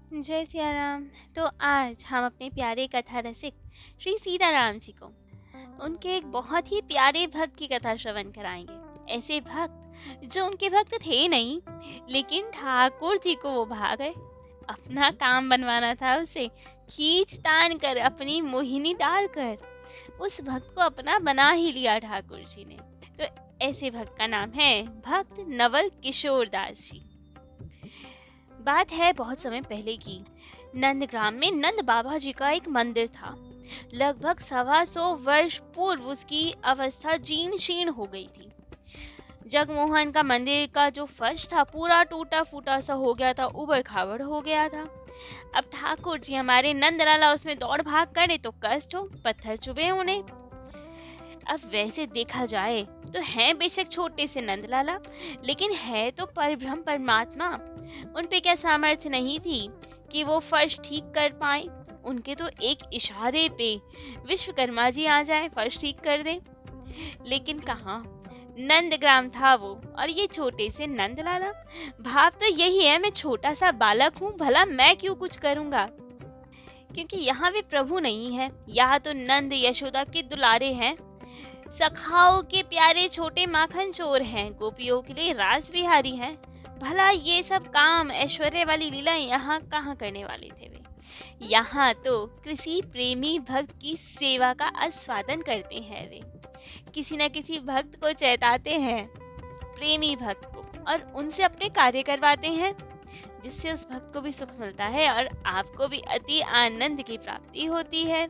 जय सिया राम। तो आज हम अपने प्यारे कथा रसिक श्री सीताराम जी को उनके एक बहुत ही प्यारे भक्त की कथा श्रवण कराएंगे। ऐसे भक्त जो उनके भक्त थे नहीं, लेकिन ठाकुर जी को वो भा गए। अपना काम बनवाना था उसे, खींच तान कर अपनी मोहिनी डालकर उस भक्त को अपना बना ही लिया ठाकुर जी ने। तो ऐसे भक्त का नाम है भक्त नवल किशोर दास जी। बात है बहुत समय पहले की। नंदग्राम में नंद बाबा जी का एक मंदिर था। लगभग 125 वर्ष पूर्व उसकी अवस्था जीर्ण शीर्ण हो गई थी। जगमोहन का मंदिर का जो फर्श था पूरा टूटा फूटा सा हो गया था, उबड़ खाबड़ हो गया था। अब ठाकुर जी हमारे नंदलाला उसमें दौड़ भाग करे तो कष्ट हो, पत्थर चुभे उन्हें। अब वैसे देखा जाए तो हैं बेशक छोटे से नंदलाला, लेकिन है तो परब्रह्म परमात्मा। उन पे क्या सामर्थ्य नहीं थी कि वो फर्श ठीक कर पाए। उनके तो एक इशारे पे विश्वकर्मा जी आ जाए, फर्श ठीक कर दे। लेकिन कहाँ, नंदग्राम था वो और ये छोटे से नंदलाला। भाव तो यही है, मैं छोटा सा बालक हूँ, भला मैं क्यों कुछ करूँगा। क्योंकि यहाँ वे प्रभु नहीं है, यहाँ तो नंद यशोदा के दुलारे हैं, सखाओं के प्यारे छोटे माखन चोर हैं, गोपियों के लिए रास बिहारी हैं। भला ये सब काम ऐश्वर्य वाली लीला यहाँ कहाँ करने वाले थे वे। यहाँ तो किसी प्रेमी भक्त की सेवा का आस्वादन करते हैं वे। किसी न किसी भक्त को चेताते हैं, प्रेमी भक्त को, और उनसे अपने कार्य करवाते हैं, जिससे उस भक्त को भी सुख मिलता है और आपको भी अति आनंद की प्राप्ति होती है।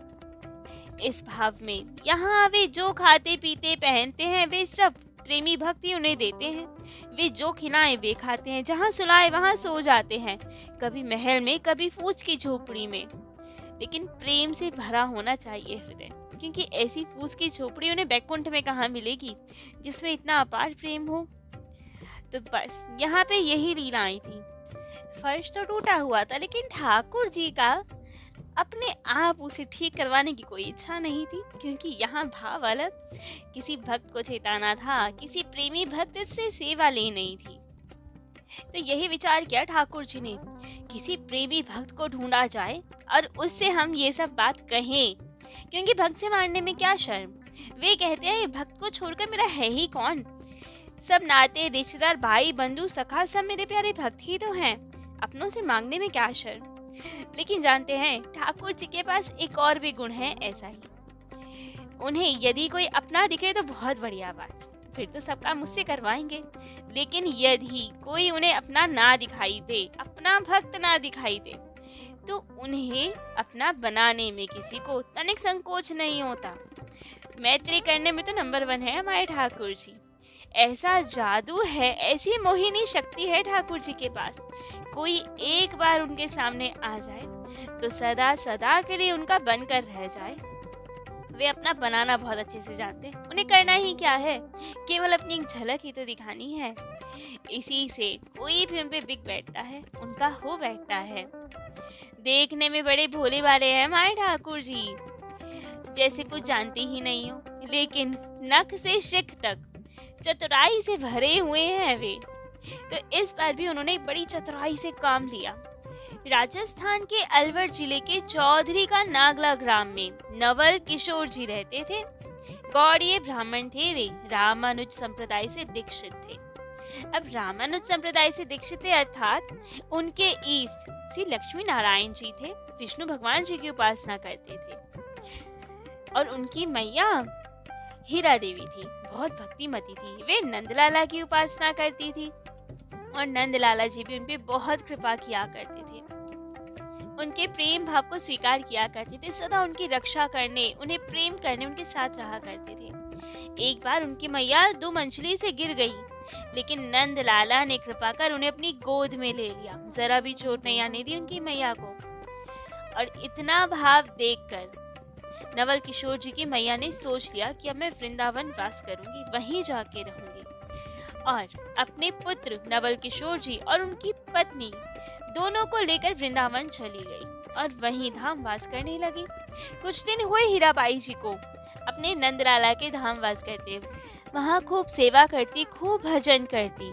इस भाव में यहाँ वे जो खाते पीते पहनते हैं वे सब प्रेमी भक्ति उन्हें देते हैं। वे जो खिलाएं वे खाते हैं, जहाँ सुलाए वहाँ सो जाते हैं, कभी महल में कभी फूस की झोपड़ी में। लेकिन प्रेम से भरा होना चाहिए हृदय, क्योंकि ऐसी फूस की झोपड़ी उन्हें बैकुंठ में कहाँ मिलेगी जिसमें इतना अपार प्रेम हो। तो बस यहाँ पे यही लीलाएं थी। फर्श तो टूटा हुआ था, लेकिन ठाकुर जी का अपने आप उसे ठीक करवाने की कोई इच्छा नहीं थी, क्योंकि यहाँ भाव अलग, किसी भक्त को चेताना था, किसी प्रेमी भक्त से सेवा लेनी थी। तो यही विचार किया ठाकुर जी ने, किसी प्रेमी भक्त को ढूंढा जाए और उससे हम ये सब बात कहें, क्योंकि भक्त से मारने में क्या शर्म। वे कहते हैं भक्त को छोड़कर मेरा है ही कौन, सब नाते रिश्तेदार भाई बंधु सखा सब मेरे प्यारे भक्त ही तो हैं, अपनों से मांगने में क्या शर्म। लेकिन जानते हैं ठाकुर जी के पास एक और भी गुण है ऐसा ही। उन्हें यदि कोई अपना दिखे तो बहुत बढ़िया बात, फिर तो सब काम मुझसे करवाएंगे। लेकिन यदि कोई उन्हें अपना ना दिखाई दे, अपना भक्त ना दिखाई दे, तो उन्हें अपना बनाने में किसी को तनिक संकोच नहीं होता। मैत्री करने में तो नंबर 1 है हमारे ठाकुर जी। ऐसा जादू है, ऐसी मोहिनी शक्ति है ठाकुर जी के पास। कोई एक बार उनके सामने आ जाए तो सदा सदा के लिए उनका बनकर रह जाए। वे अपना बनाना बहुत अच्छे से जानते हैं। उन्हें करना ही क्या है, केवल अपनी एक झलक ही तो दिखानी है। इसी से कोई भी उन पे बिक बैठता है, उनका हो बैठता है। देखने में बड़े भोले वाले हैं हमारे ठाकुर जी, जैसे कुछ जानते ही नहीं हो, लेकिन नख से शिख तक चतुराई से भरे हुए हैं वे। तो इस बार भी उन्होंने बड़ी चतुराई से काम लिया। राजस्थान के अलवर जिले के चौधरी का नागला ग्राम में नवल किशोर जी रहते थे। गौड़ीय ब्राह्मण थे वे, रामानुज संप्रदाय से दीक्षित थे। अब रामानुज संप्रदाय से दीक्षित थे अर्थात उनके ईष्ट श्री लक्ष्मी नारायण जी थे, विष्णु भगवान जी की उपासना करते थे। और उनकी मैया हीरा देवी थी, बहुत भक्तिमती थी। वे नंदलाला की उपासना करती थी और नंदलाला जी भी उन पे बहुत कृपा किया करते थे, उनके प्रेम भाव को स्वीकार किया करते थे, सदा उनकी रक्षा करने, उन्हें प्रेम करने उनके साथ रहा करते थे। एक बार उनकी मैया 2 मंजिली से गिर गई, लेकिन नंदलाला ने कृपा कर उन्हें अपनी गोद में ले लिया, जरा भी चोट नहीं आने दी उनकी मैया को। और इतना भाव देखकर नवल किशोर जी की मैया ने सोच लिया कि अब मैं वृंदावन वास करूंगी, वहीं जाके रहूंगी। और अपने पुत्र नवल किशोर जी और उनकी पत्नी दोनों को लेकर वृंदावन चली गई और वहीं धाम वास करने लगी। कुछ दिन हुए हीराबाई जी को अपने नंदलाला के धाम वास करते, वहाँ खूब सेवा करती, खूब भजन करती।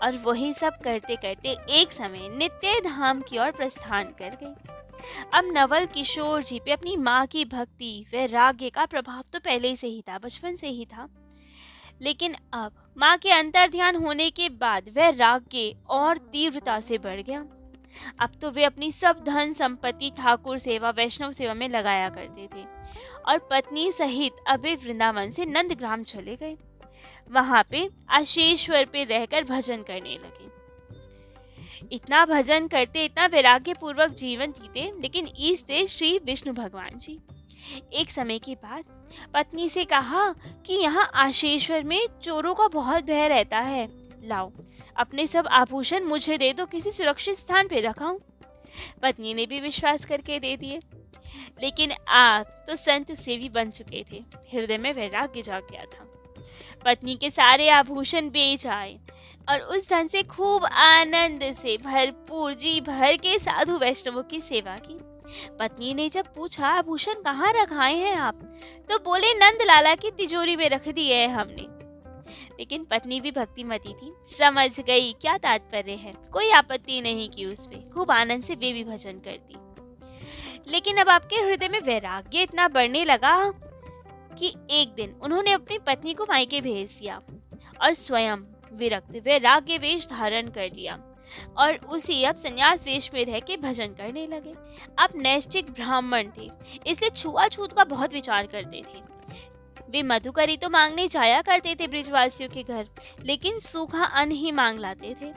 और वही सब करते करते एक समय नित्य धाम की ओर प्रस्थान कर गई। अब नवल किशोर जी पे अपनी माँ की भक्ति व राग्य का प्रभाव तो पहले से ही था, बचपन से ही था, लेकिन अब माँ के अंतर ध्यान होने के बाद वह राग्य और तीव्रता से बढ़ गया। अब तो वे अपनी सब धन संपत्ति ठाकुर सेवा वैष्णव सेवा में लगाया करते थे और पत्नी सहित अब वे वृंदावन से नंदग्राम चले गए। वहां पे आशीश्वर पे रहकर भजन करने लगे। इतना भजन करते, इतना वैराग्य पूर्वक जीवन जीते, लेकिन ईश थे श्री विष्णु भगवान जी। एक समय के बाद पत्नी से कहा कि यहाँ आशीश्वर में चोरों का बहुत भय रहता है, लाओ अपने सब आभूषण मुझे दे दो, किसी सुरक्षित स्थान पे रखाऊं। पत्नी ने भी विश्वास करके दे दिए, लेकिन आप तो संत सेवी बन चुके थे, हृदय में वैराग्य जाग गया था। पत्नी के सारे आभूषण बेच आए और उस धन से खूब आनंद से भरपूर जी भर के साधु वैष्णवों की सेवा की। पत्नी ने जब पूछा आभूषण कहाँ रखाए हैं आप, तो बोले नंद लाला की तिजोरी में रख दिए हैं हमने। लेकिन पत्नी भी भक्तिमती थी, समझ गई क्या तात्पर्य है, कोई आपत्ति नहीं की उस पे, खूब आनंद से वे भी भजन करती। लेकिन अब आपके हृदय में वैराग्य इतना बढ़ने लगा कि एक दिन उन्होंने अपनी पत्नी को मायके भेज दिया और स्वयं विरक्त वैराग्य वेश धारण कर लिया और उसी अब संन्यास वेश में रह के भजन करने लगे। अब नैष्ठिक ब्राह्मण थे, इसलिए छुआछूत का बहुत विचार करते थे। वे मधुकरी तो मांगने जाया करते थे ब्रिजवासियों के घर, लेकिन सूखा अन्न ही मांग लाते थे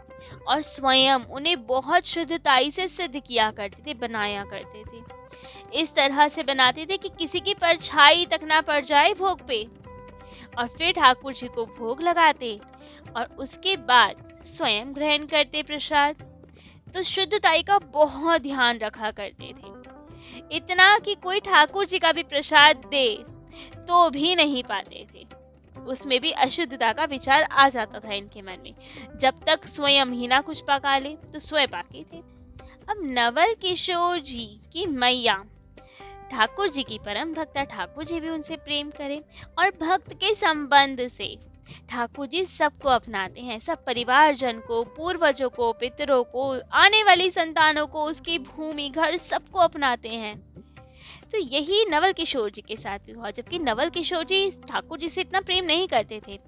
और स्वयं उन्हें बहुत शुद्धताई से सिद्ध किया करते थे, बनाया करते थे। इस तरह से बनाते थे कि किसी की परछाई तक ना पड़ जाए भोग पे, और फिर ठाकुर जी को भोग लगाते और उसके बाद स्वयं ग्रहण करते प्रसाद। तो शुद्धताई का बहुत ध्यान रखा करते थे, इतना कि कोई ठाकुर जी का भी प्रसाद दे तो भी नहीं पाते थे, उसमें भी अशुद्धता का विचार आ जाता था इनके मन में, जब तक स्वयं ही ना कुछ पका ले तो स्वयं पाके थे। अब नवल किशोर जी की मैया ठाकुर जी की परम भक्ता, ठाकुर जी भी उनसे प्रेम करें और भक्त के संबंध से ठाकुर जी सबको अपनाते हैं, सब परिवारजन को, पूर्वजों को, पितरों को, आने वाली संतानों को, उसकी भूमि घर सबको अपनाते हैं। तो यही नवल किशोर जी के साथ भी हुआ, जबकि नवल किशोर जी ठाकुर जी से इतना प्रेम नहीं करते थे।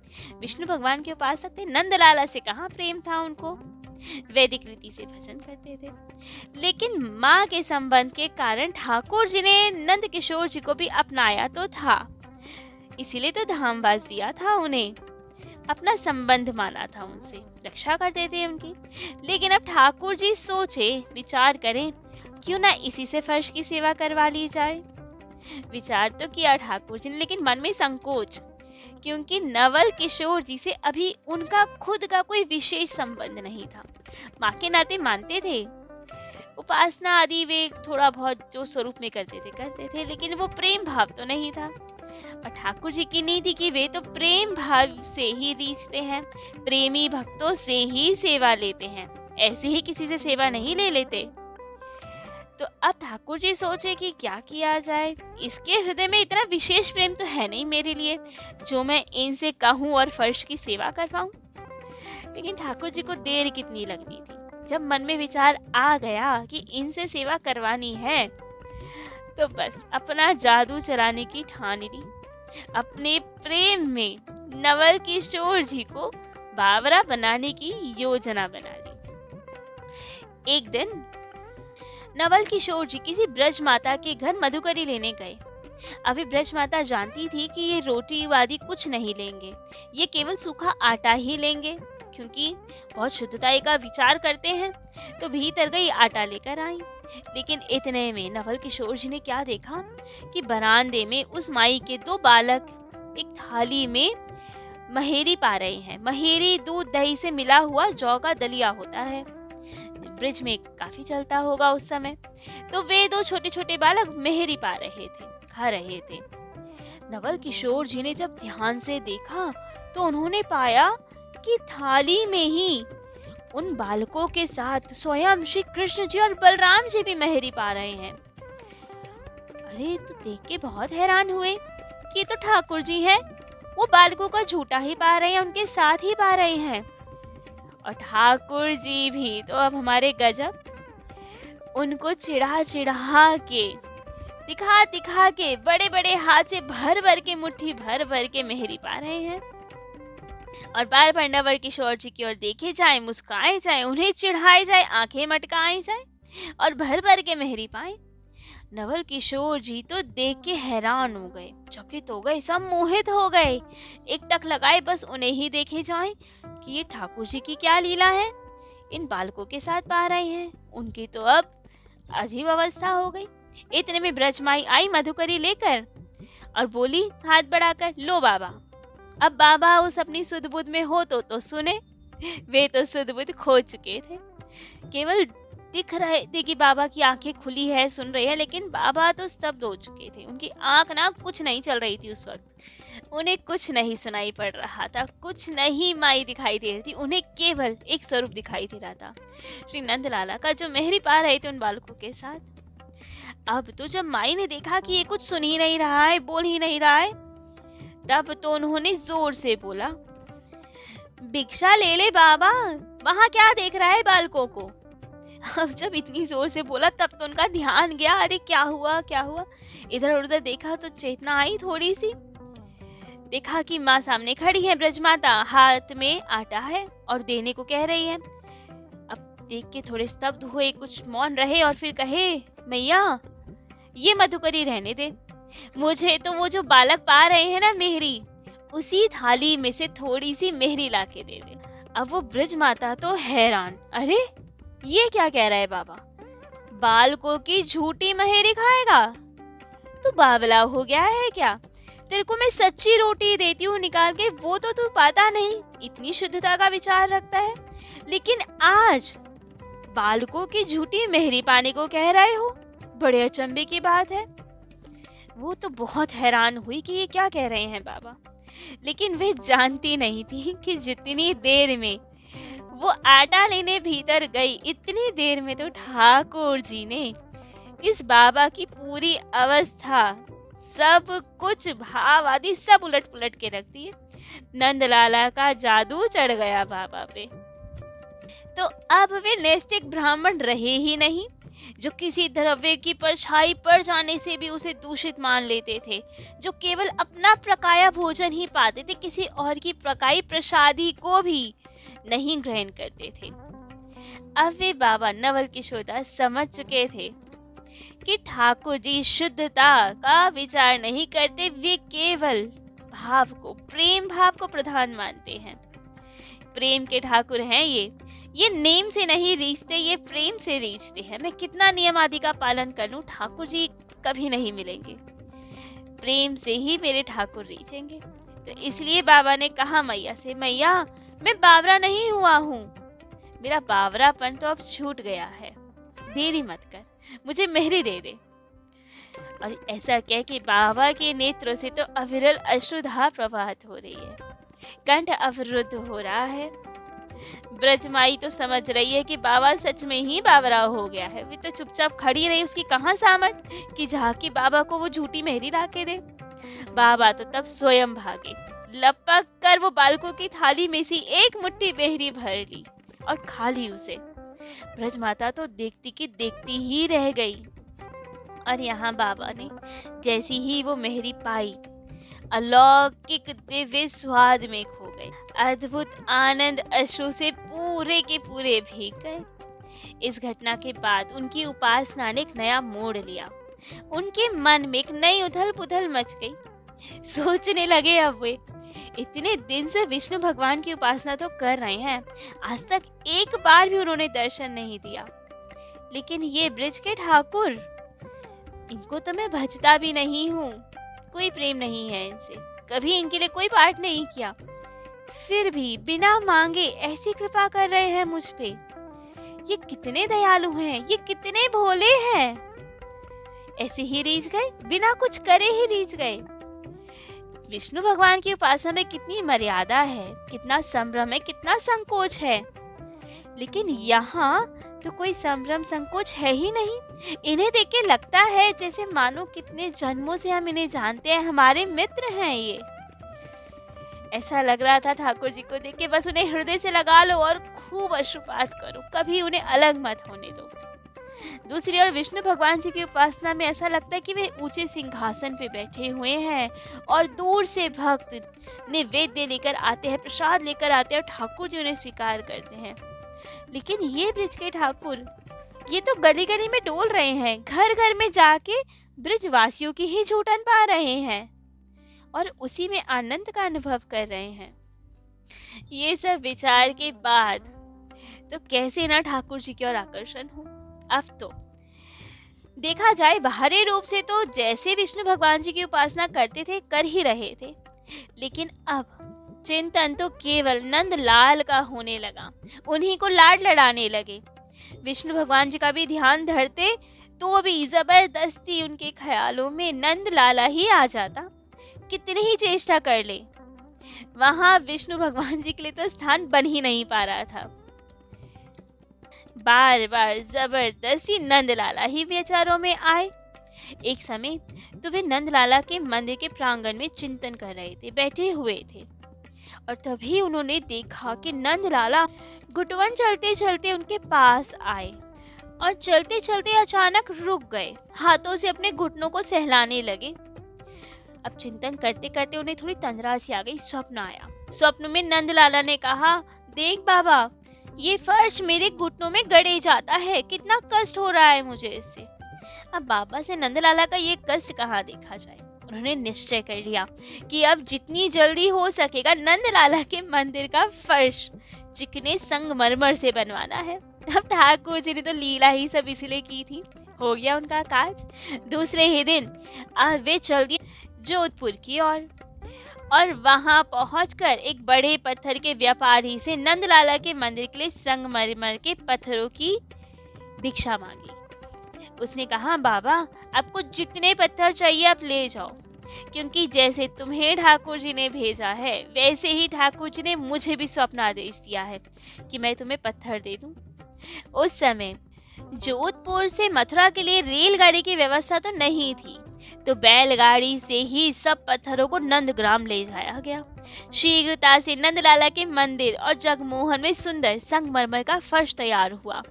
विष्णु भगवान के उपासक थे, नंदलाला से कहाँ प्रेम था उनको, वैदिक रीति से भजन करते थे। लेकिन माँ के संबंध के कारण ठाकुर जी ने नंद किशोर जी को भी अपनाया तो था, इसीलिए तो धामवास दिया था उन्हें, अपना संबंध माना था, उनसे रक्षा करते थे उनकी। लेकिन अब ठाकुर जी सोचे, विचार करें, क्यों ना इसी से फर्श की सेवा करवा ली जाए। विचार तो किया ठाकुर जी ने, लेकिन मन में संकोच, क्योंकि नवल किशोर जी से अभी उनका खुद का कोई विशेष संबंध नहीं था। माँ के नाते मानते थे, उपासना आदि वे थोड़ा बहुत जो स्वरूप में करते थे, लेकिन वो प्रेम भाव तो नहीं था। और ठाकुर जी की नीति कि वे तो प्रेम भाव से ही रीझते हैं, प्रेमी भक्तों से ही सेवा लेते हैं, ऐसे ही किसी से सेवा नहीं ले लेते। तो अब ठाकुर जी सोचे कि क्या किया जाए, इसके हृदय में इतना विशेष प्रेम तो है नहीं मेरे लिए जो मैं इनसे कहूँ और फर्श की सेवा करवाऊं। लेकिन ठाकुर जी को देर कितनी लगनी थी, जब मन में विचार आ गया कि इनसे सेवा करवानी है तो बस अपना जादू चलाने की ठान ली। अपने प्रेम में नवल किशोर जी को बावरा बनाने की योजना बना ली। एक दिन नवल किशोर जी किसी ब्रज माता के घर मधुकरी लेने गए। अभी ब्रज माता जानती थी कि ये रोटी वादी कुछ नहीं लेंगे, ये केवल सूखा आटा ही लेंगे, क्योंकि बहुत शुद्धताई का विचार करते हैं। तो भीतर गई, आटा लेकर आई। लेकिन इतने में नवल किशोर जी ने क्या देखा कि बरामदे में उस माई के दो बालक एक थाली में महेरी पा रहे हैं। महेरी दूध दही से मिला हुआ जौ का दलिया होता है, ब्रिज में काफी चलता होगा उस समय। तो वे दो छोटे छोटे बालक मेहरी पा रहे थे, खा रहे थे। नवल किशोर जी ने जब ध्यान से देखा तो उन्होंने पाया कि थाली में ही उन बालकों के साथ स्वयं श्री कृष्ण जी और बलराम जी भी मेहरी पा रहे हैं। अरे तो देख के बहुत हैरान हुए कि तो ठाकुर जी हैं, वो बालकों का झूठा ही पा रहे हैं, उनके साथ ही पा रहे हैं। और ठाकुर जी भी तो अब हमारे गजब, उनको चिढ़ा चिढ़ा के, दिखा दिखा के, बड़े बड़े हाथ से भर भर के, मुट्ठी भर भर के मेहरी पा रहे हैं। और बार बार नवल किशोर जी की ओर देखे जाए, मुस्काए जाए, उन्हें चिढ़ाए जाए, आंखें मटकाई जाए और भर भर के मेहरी पाए। नवल किशोर जी तो देख के हैरान हो गए, चकित हो गए, सब मोहित हो गए। एक टक लगाए बस उन्हें ही देखे जाए कि ये ठाकुर जी की क्या लीला है, इन बालकों के साथ पा रहे हैं। उनकी तो अब अजीब अवस्था हो गई। इतने में ब्रजमाई आई मधुकरी लेकर और बोली हाथ बढ़ाकर, लो बाबा। अब बाबा उस अपनी सुध-बुध में हो तो सुने। वे तो सुध-बुध खो चुके थे, केवल दिख रहे थे कि बाबा की आंखें खुली है, सुन रहे हैं, लेकिन बाबा तो स्तब्ध हो चुके थे। उनकी आंख ना कुछ नहीं चल रही थी उस वक्त। उन्हें कुछ नहीं सुनाई पड़ रहा था, कुछ नहीं माई दिखाई दे रही थी। उन्हें केवल एक स्वरूप दिखाई दे रहा था, श्री नंदलाला का, जो मेहरी पा रहे थे उन बालकों के साथ। अब तो जब माई ने देखा कि ये कुछ सुन ही नहीं रहा है, बोल ही नहीं रहा है, तब तो उन्होंने जोर से बोला, भिक्षा ले ले बाबा, वहां क्या देख रहा है बालकों को। अब जब इतनी जोर से बोला तब तो उनका ध्यान गया, अरे क्या हुआ क्या हुआ। इधर उधर देखा तो चेतना आई थोड़ी सी। देखा कि माँ सामने खड़ी है, ब्रजमाता, हाथ में आटा है और देने को कह रही है। अब देख के थोड़े स्तब्ध हुए, कुछ मौन रहे और फिर कहे, मैया ये मधुकरी रहने दे, मुझे तो वो जो बालक पा रहे हैं ना मेहरी, उसी थाली में से थोड़ी सी मेहरी ला के दे दे। अब वो ब्रज माता तो हैरान, अरे ये क्या कह रहा है बाबा, बालकों की झूठी मेहरी खाएगा? तू बावला हो गया है क्या? तेरे को मैं सच्ची रोटी देती हूँ निकाल के, वो तो तू पाता नहीं, इतनी शुद्धता का विचार रखता है, लेकिन आज बालकों की झूठी मेहरी पाने को कह रहे हो, बड़े अचंभे की बात है। वो तो बहुत हैरान हुई कि ये क्या कह रहे हैं बाबा, लेकिन वे जानती नहीं थी कि जितनी देर में वो आटा लेने भीतर गई, इतनी देर में तो ठाकुर जी ने इस बाबा की पूरी अवस्था, सब कुछ, भाव आदि सब उलट पुलट के रख दिए। नंदलाला का जादू चढ़ गया बाबा पे। तो अब वे नैष्ठिक ब्राह्मण रहे ही नहीं, जो किसी द्रव्य की परछाई पड़ जाने से भी उसे दूषित मान लेते थे, जो केवल अपना प्रकाया भोजन ही पाते थे, किसी और की प्रकाई प्रसादी को भी नहीं ग्रहण करते थे। अब वे बाबा नवल किशोर दास समझ चुके थे कि ठाकुर जी शुद्धता का विचार नहीं करते, वे केवल भाव को, प्रेम भाव को प्रधान मानते हैं। प्रेम के ठाकुर हैं ये नेम से नहीं रीझते, ये प्रेम से रीझते हैं। मैं कितना नियम आदि का पालन कर लूं, ठाकुर जी कभी नहीं मिलेंगे, प्रेम से ही मेरे ठाकुर रीझेंगे। तो इसलिए बाबा ने कहा मैया से, मैया मैं बावरा नहीं हुआ हूँ, मेरा बावरापन तो अब छूट गया है, देरी मत कर, मुझे मेहरी दे दे। और ऐसा कह के बाबा के नेत्रों से तो अविरल अश्रुधार प्रवाहित हो रही है, कंठ अवरुद्ध हो रहा है। ब्रजमाई तो समझ रही है कि बाबा सच में ही बावरा हो गया है। वे तो चुपचाप खड़ी रही, उसकी कहाँ सामर्थ कि झाकी बाबा को वो झूठी मेहरी ला के दे। बाबा तो तब स्वयं भागे, लपक कर वो बालकों की थाली में से एक मुट्ठी मेहरी भर ली और खा ली उसे। ब्रज माता तो देखती की देखती ही रह गई। और यहाँ बाबा ने जैसी ही वो मेहरी पाई, अलौकिक दिव्य स्वाद में खो गए, अद्भुत आनंद अश्रु से पूरे के पूरे भीग गए। इस घटना के बाद उनकी उपासना ने एक नया मोड़ लिया, उनके मन में एक नई उथल पुथल मच गई। सोचने लगे अब वे, इतने दिन से विष्णु भगवान की उपासना तो कर रहे हैं, आज तक एक बार भी उन्होंने दर्शन नहीं दिया, लेकिन ये ब्रज के ठाकुर, इनको तो मैं भजता भी नहीं हूँ, कोई प्रेम नहीं है इनसे, कभी इनके लिए कोई पाठ नहीं किया, फिर भी बिना मांगे ऐसी कृपा कर रहे हैं मुझ पे। ये कितने दयालु हैं, ये कितने भोले हैं। ऐसे ही रीझ गए, बिना कुछ करे ही रीझ गए। विष्णु भगवान की उपासना में कितनी मर्यादा है, कितना संभ्रम है, कितना संकोच है, लेकिन यहाँ तो कोई संभ्रम संकोच है ही नहीं। इन्हें देख के लगता है जैसे मानो कितने जन्मों से हम इन्हें जानते हैं, हमारे मित्र हैं ये। ऐसा लग रहा था ठाकुर जी को देख के बस उन्हें हृदय से लगा लो और खूब अश्रुपात करो, कभी उन्हें अलग मत होने दो। दूसरी ओर विष्णु भगवान जी की उपासना में ऐसा लगता है कि वे ऊंचे सिंहासन पे बैठे हुए हैं और दूर से भक्त नैवेद्य लेकर आते हैं, प्रसाद लेकर आते हैं और ठाकुर जी उन्हें स्वीकार करते हैं। लेकिन ये ब्रिज के ठाकुर, ये तो गली गली में डोल रहे हैं, घर घर में जाके ब्रिजवासियों की ही झूठन पा रहे हैं और उसी में आनंद का अनुभव कर रहे हैं। ये सब विचार के बाद तो कैसे ना ठाकुर जी की ओर आकर्षण हो। अब तो देखा जाए बाहरी रूप से तो जैसे विष्णु भगवान जी की उपासना करते थे कर ही रहे थे, लेकिन अब चिंतन तो केवल नंद लाल का होने लगा, उन्हीं को लाड लड़ाने लगे। विष्णु भगवान जी का भी ध्यान धरते तो भी जबरदस्ती उनके ख्यालों में नंद लाला ही आ जाता। कितनी ही चेष्टा कर ले, वहां विष्णु भगवान जी के लिए तो स्थान बन ही नहीं पा रहा था। बार बार जबरदस्ती नंदलाला ही विचारों में आए। एक समय तो वे नंदलाला के मंदिर के प्रांगण में चिंतन कर रहे थे, बैठे हुए थे, और तभी उन्होंने देखा कि नंदलाला घुटवन चलते चलते उनके पास आए और चलते चलते अचानक रुक गए, हाथों से अपने घुटनों को सहलाने लगे। अब चिंतन करते करते उन्हें थोड़ी तंद्रा सी आ गई, स्वप्न आया। स्वप्न में नंदलाला ने कहा, देख बाबा, ये फर्श मेरे घुटनों में गड़े जाता है, कितना कष्ट हो रहा है मुझे इससे। अब बाबा से नंदलाला का ये कष्ट कहाँ देखा जाए। उन्होंने निश्चय कर लिया कि अब जितनी जल्दी हो सकेगा नंदलाला के मंदिर का फर्श चिकने संगमरमर से बनवाना है। अब ठाकुर जी ने तो लीला ही सब इसलिए की थी, हो गया उनका काज। दूसरे ही दिन वे चल दिए जोधपुर की ओर और वहां पहुंचकर एक बड़े पत्थर के व्यापारी से नंदलाला के मंदिर के लिए संगमरमर के पत्थरों की भिक्षा मांगी। उसने कहा, बाबा, आपको जितने पत्थर चाहिए आप ले जाओ, क्योंकि जैसे तुम्हें ठाकुर जी ने भेजा है वैसे ही ठाकुर जी ने मुझे भी स्वप्न आदेश दिया है कि मैं तुम्हें पत्थर दे दूं। उस समय जोधपुर से मथुरा के लिए रेलगाड़ी की व्यवस्था तो नहीं थी, तो बैलगाड़ी से ही सब पत्थरों को नंदग्राम ले जाया गया। शीघ्रता से नंदलाला के मंदिर और जगमोहन में सुंदर संगमरमर का फर्श तैयार हुआ।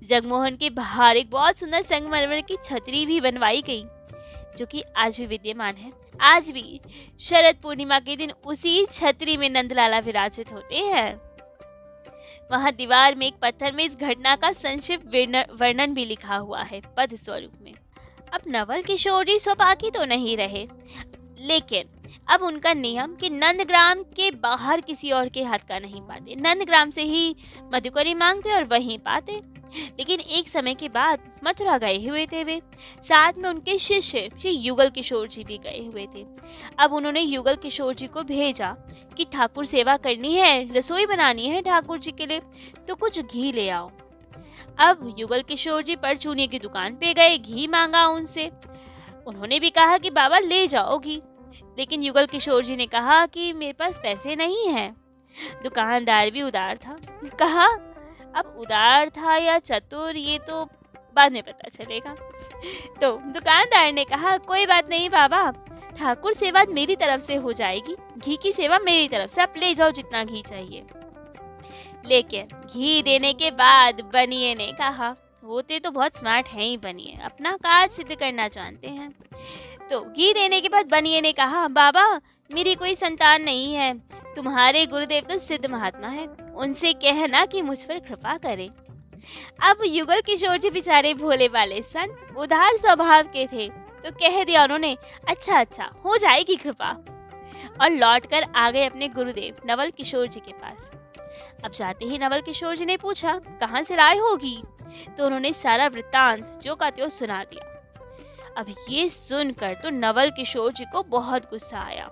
जगमोहन के बाहर एक बहुत सुंदर संगमरमर की छतरी भी बनवाई गई, जो कि आज भी विद्यमान है। आज भी शरद पूर्णिमा के दिन उसी छतरी में नंदलाला विराजित होते हैं। वहां दीवार में एक पत्थर में इस घटना का संक्षिप्त वर्णन भी लिखा हुआ है पद स्वरूप में। अब नवल किशोर जी स्वपाकी तो नहीं रहे, लेकिन अब उनका नियम कि नंदग्राम के बाहर किसी और के हाथ का नहीं पाते, नंदग्राम से ही मधुकरी मांगते और वहीं पाते। लेकिन एक समय के बाद मथुरा गए हुए थे वे, साथ में उनके शिष्य श्री युगल किशोर जी भी गए हुए थे। अब उन्होंने युगल किशोर जी को भेजा कि ठाकुर सेवा करनी है, रसोई बनानी है ठाकुर जी के लिए, तो कुछ घी ले आओ। अब युगल किशोर जी परचूनी की दुकान पे गए, घी मांगा उनसे। उन्होंने भी कहा कि बाबा ले जाओ घी, लेकिन युगल किशोर जी ने कहा कि मेरे पास पैसे नहीं हैं। दुकानदार भी उदार था। कहा, अब उदार था या चतुर ये तो बाद में पता चलेगा। तो दुकानदार ने कहा, कोई बात नहीं बाबा, ठाकुर सेवा मेरी तरफ से हो जाएगी, घी की सेवा मेरी तरफ से, आप ले जाओ जितना घी चाहिए। लेकिन घी देने के बाद बनिए ने कहा, होते तो बहुत स्मार्ट हैं ही बनिए, अपना काज सिद्ध करना जानते हैं। तो घी देने के बाद बनिए ने कहा, बाबा, मेरी कोई संतान नहीं है, तुम्हारे गुरुदेव तो सिद्ध महात्मा है, उनसे कहना कि मुझ पर कृपा करें। अब युगल किशोर जी बेचारे भोले वाले संत उदार स्वभाव के थे, तो कह दिया उन्होंने, अच्छा अच्छा, हो जाएगी कृपा, और लौटकर आ गए अपने गुरुदेव नवल किशोर जी के पास। अब जाते ही नवल किशोर जी ने पूछा, कहाँ से लाए होगी? तो उन्होंने सारा वृत्तांत जो का त्यों सुना दिया। अब ये सुनकर तो नवल किशोर जी को बहुत गुस्सा आया,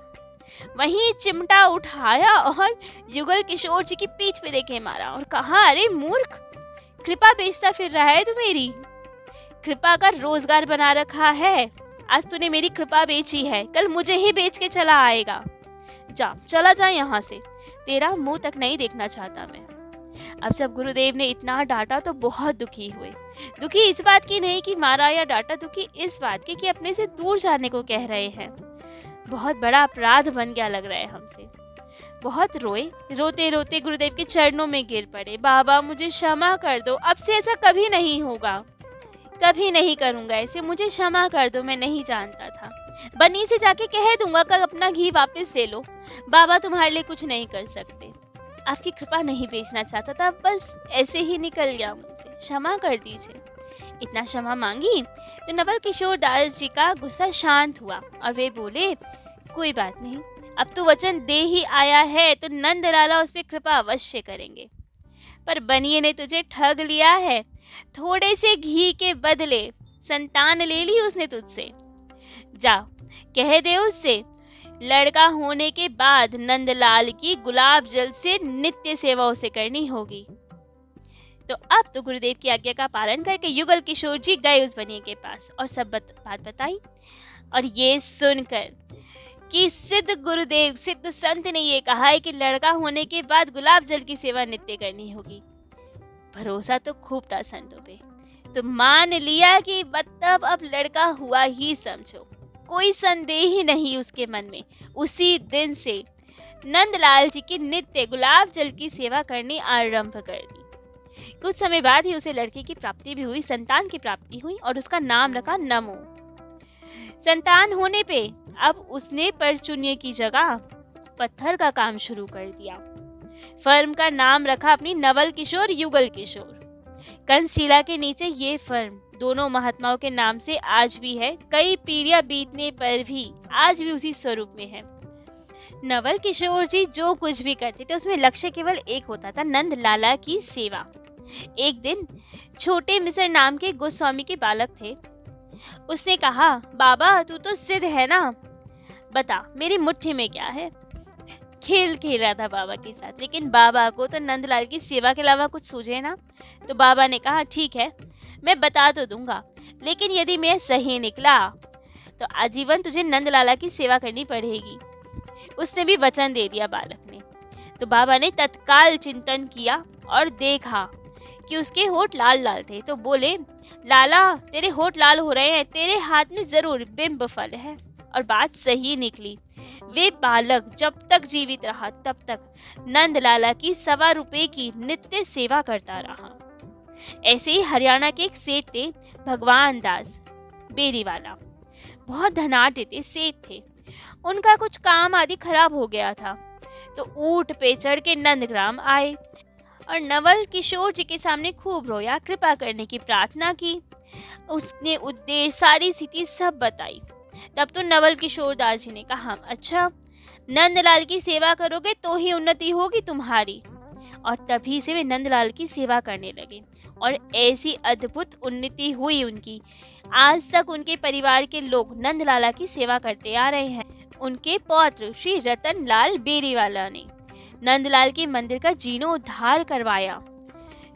वहीं चिमटा उठाया और युगल किशोर जी की पीठ पे देके मारा और कहा, अरे मूर्ख, कृपा बेचता फिर रहा है तू मेरी? कृपा का रोजगार बना रखा है, आज तूने मेरी कृपा बेची है, कल मुझे ही बेच के चला आएगा, जा चला जा यहाँ से, तेरा मुंह तक नहीं देखना चाहता मैं। अब जब गुरुदेव ने इतना डांटा तो बहुत दुखी हुए। दुखी इस बात की नहीं कि मारा या डांटा, दुखी इस बात की कि अपने से दूर जाने को कह रहे हैं, बहुत बड़ा अपराध बन गया लग रहा है हमसे। बहुत रोए। रोते रोते गुरुदेव के चरणों में गिर पड़े। बाबा मुझे क्षमा कर दो, अब से ऐसा कभी नहीं होगा, कभी नहीं करूँगा ऐसे, मुझे क्षमा कर दो, मैं नहीं जानता था। बन्नी से जाके कह दूंगा कल अपना घी वापस ले लो, बाबा तुम्हारे लिए कुछ नहीं कर सकते। आपकी कृपा नहीं बेचना चाहता था, बस ऐसे ही निकल गया मुझसे, क्षमा कर दीजिए। इतना क्षमा मांगी तो नवल किशोर दास जी का गुस्सा शांत हुआ और वे बोले, कोई बात नहीं, अब तो वचन दे ही आया है तो नंदलाला उस पर कृपा अवश्य करेंगे। पर बनिए ने तुझे ठग लिया है, थोड़े से घी के बदले संतान ले ली उसने तुझसे। जा कह दे उससे, लड़का होने के बाद नंदलाल की गुलाब जल से नित्य सेवा उसे करनी होगी। तो अब तो गुरुदेव की आज्ञा का पालन करके युगल किशोर जी गए उस बनिए के पास और सब बात बताई। और ये सुनकर कि सिद्ध गुरुदेव सिद्ध संत ने ये कहा है कि लड़का होने के बाद गुलाब जल की सेवा नित्य करनी होगी, भरोसा तो खूब था संतों पे, तो मान लिया कि मतलब अब लड़का हुआ ही समझो, कोई संदेह ही नहीं उसके मन में। उसी दिन से नंदलाल जी की नित्य गुलाब जल की सेवा करनी आरंभ कर दी। कुछ समय बाद ही उसे लड़के की प्राप्ति भी हुई, संतान की प्राप्ति हुई और उसका नाम रखा नमो। संतान होने पे अब उसने परचून्य की जगह पत्थर का काम शुरू कर दिया। फर्म का नाम रखा अपनी नवल किशोर युगल किशोर। कंसशिला के नीचे ये फर्म दोनों महात्माओं के नाम से आज भी है, कई पीढ़ियां बीतने पर भी आज भी उसी स्वरूप में है। नवल किशोर जी जो कुछ भी करते थे उसमें लक्ष्य केवल एक होता था, नंद लाला की सेवा। एक दिन छोटे मिसर नाम के गोस्वामी के बालक थे। उसने कहा, बाबा तू तो सिद्ध है ना, बता मेरी मुट्ठी में क्या है। खेल खेल रहा था बाबा के साथ, लेकिन बाबा को तो नंदलाल की सेवा के अलावा कुछ सूझे ना। तो बाबा ने कहा, ठीक है मैं बता तो दूंगा, लेकिन यदि मैं सही निकला तो आजीवन तुझे नंदलाला की सेवा करनी पड़ेगी। उसने भी वचन दे दिया बालक ने। तो बाबा ने तत्काल चिंतन किया और देखा कि उसके होठ लाल लाल थे, तो बोले, लाला तेरे होठ लाल हो रहे हैं, तेरे हाथ में जरूर बिंब फल है। और बात सही निकली। वे बालक जब तक जीवित रहा तब तक नंदलाला की 1.25 रुपए की नित्य सेवा करता रहा। ऐसे ही हरियाणा के एक सेठ थे, भगवान दास बेरीवाला, बहुत धनाढ्य थे, सेठ थे। उनका कुछ काम आदि खराब हो गया था, तो ऊंट पे चढ़ के नंदग्राम आए और नवल किशोर जी के सामने खूब रोया, कृपा करने की प्रार्थना की। उसने उद्देश्य सारी स्थिति सब बताई। तब तो नवल किशोर दास जी ने कहा, अच्छा नंदलाल की सेवा करोगे तो ही उन्नति होगी तुम्हारी। और तभी से वे नंदलाल की सेवा करने लगे और ऐसी अद्भुत उन्नति हुई उनकी। आज तक उनके परिवार के लोग नंदलाला की सेवा करते आ रहे हैं। उनके पौत्र श्री रतन लाल बेरीवाला ने नंदलाल के मंदिर का जीर्णोद्धार करवाया।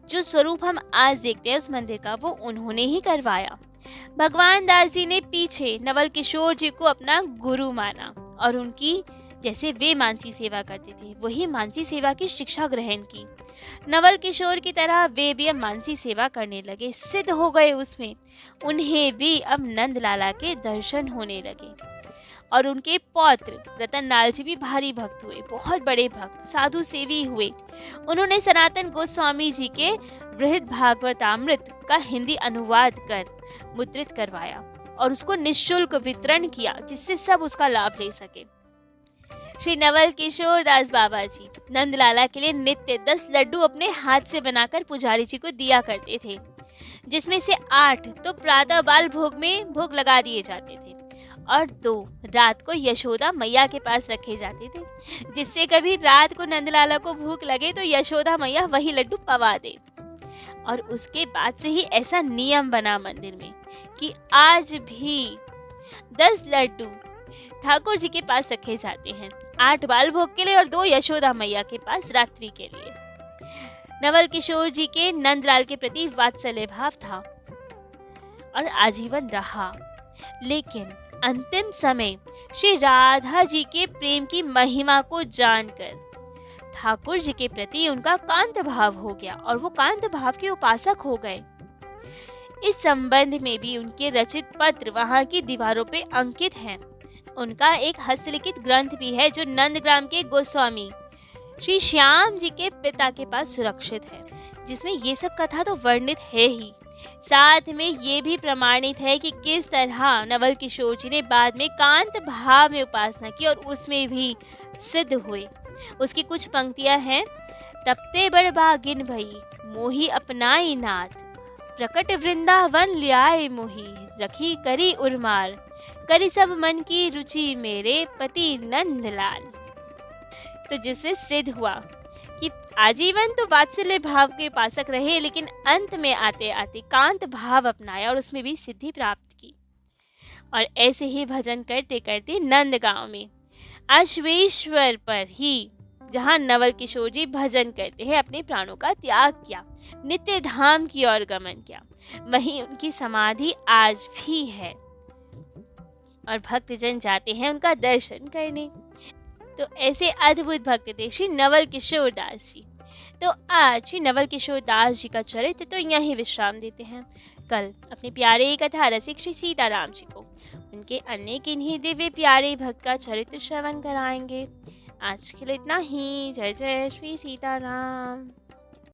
जो स्वरूप हम आज देखते हैं उस मंदिर का, वो उन्होंने ही करवाया। भगवान दास जी ने पीछे नवल किशोर जी को अपना गुरु माना और उनकी जैसे वे मानसी सेवा करते थे वही मानसी सेवा की शिक्षा ग्रहण की। नवल किशोर की तरह वे भी अब मानसी सेवा करने लगे, सिद्ध हो गए उसमें। उन्हें भी अब नंदलाला के दर्शन होने लगे। और उनके पौत्र रतन लाल जी भी भारी भक्त हुए, बहुत बड़े भक्त, साधु सेवी हुए। उन्होंने सनातन गोस्वामी जी के बृहद भागवतामृत का हिंदी अनुवाद कर मुद्रित करवाया और उसको निःशुल्क वितरण किया, जिससे सब उसका लाभ ले सके। श्री नवल किशोर दास बाबा जी नंदलाला के लिए नित्य 10 लड्डू अपने हाथ से बनाकर पुजारी जी को दिया करते थे, जिसमें से 8 तो प्रातः बाल भोग में भोग लगा दिए जाते थे और 2 रात को यशोदा मैया के पास रखे जाते थे, जिससे कभी रात को नंदलाला को भूख लगे तो यशोदा मैया वही लड्डू पवा दे। और उसके बाद से ही ऐसा नियम बना मंदिर में कि आज भी 10 लड्डू ठाकुर जी के पास रखे जाते हैं, 8 बाल भोग के लिए और 2 यशोदा मैया के पास रात्रि के लिए। नवल किशोर जी के नंदलाल के प्रति वात्सल्य भाव था और आजीवन रहा, लेकिन अंतिम समय श्री राधा जी के प्रेम की महिमा को जानकर ठाकुर जी के प्रति उनका कांत भाव हो गया और वो कांत भाव के उपासक हो गए। इस संबंध में भी उनके रचित पत्र वहां की दीवारों पे अंकित हैं। उनका एक हस्तलिखित ग्रंथ भी है जो नंदग्राम के गोस्वामी श्री श्याम जी के पिता के पास सुरक्षित है, जिसमें ये सब कथा तो वर्णित है ही, साथ में ये भी प्रमाणित है कि किस तरह नवल किशोर जी ने बाद में कांत भाव में उपासना की और उसमें भी सिद्ध हुए। उसकी कुछ पंक्तियां हैं। तपते बड़ बागिन भई मोही अपनाई नाथ, प्रकट वृंदावन ल्याए मोही रखी करी उर्माल, करी सब मन की रुचि मेरे पति नंदलाल। तो जिससे सिद्ध हुआ कि आजीवन तो वात्सल्य भाव के उपासक रहे, लेकिन अंत में आते आते कांत भाव अपनाया और उसमें भी सिद्धि प्राप्त की। और ऐसे ही भजन करते करते नंदगांव में अश्वेश्वर पर ही, जहाँ नवल किशोर जी भजन करते हैं, अपने प्राणों का त्याग किया, नित्य धाम की ओर गमन किया, वहीं उनकी समाधि आज भी है और भक्तजन जाते हैं उनका दर्शन करने। तो ऐसे अद्भुत भक्त थे श्री नवल किशोर दास जी। तो आज श्री नवल किशोर दास जी का चरित्र तो यहीं विश्राम देते हैं। कल अपने प्यारे कथा रसिक श्री सीताराम जी को उनके अन्य किन्हीं दिव्य प्यारे भक्त का चरित्र श्रवण कराएंगे। आज के लिए इतना ही। जय जय श्री सीताराम।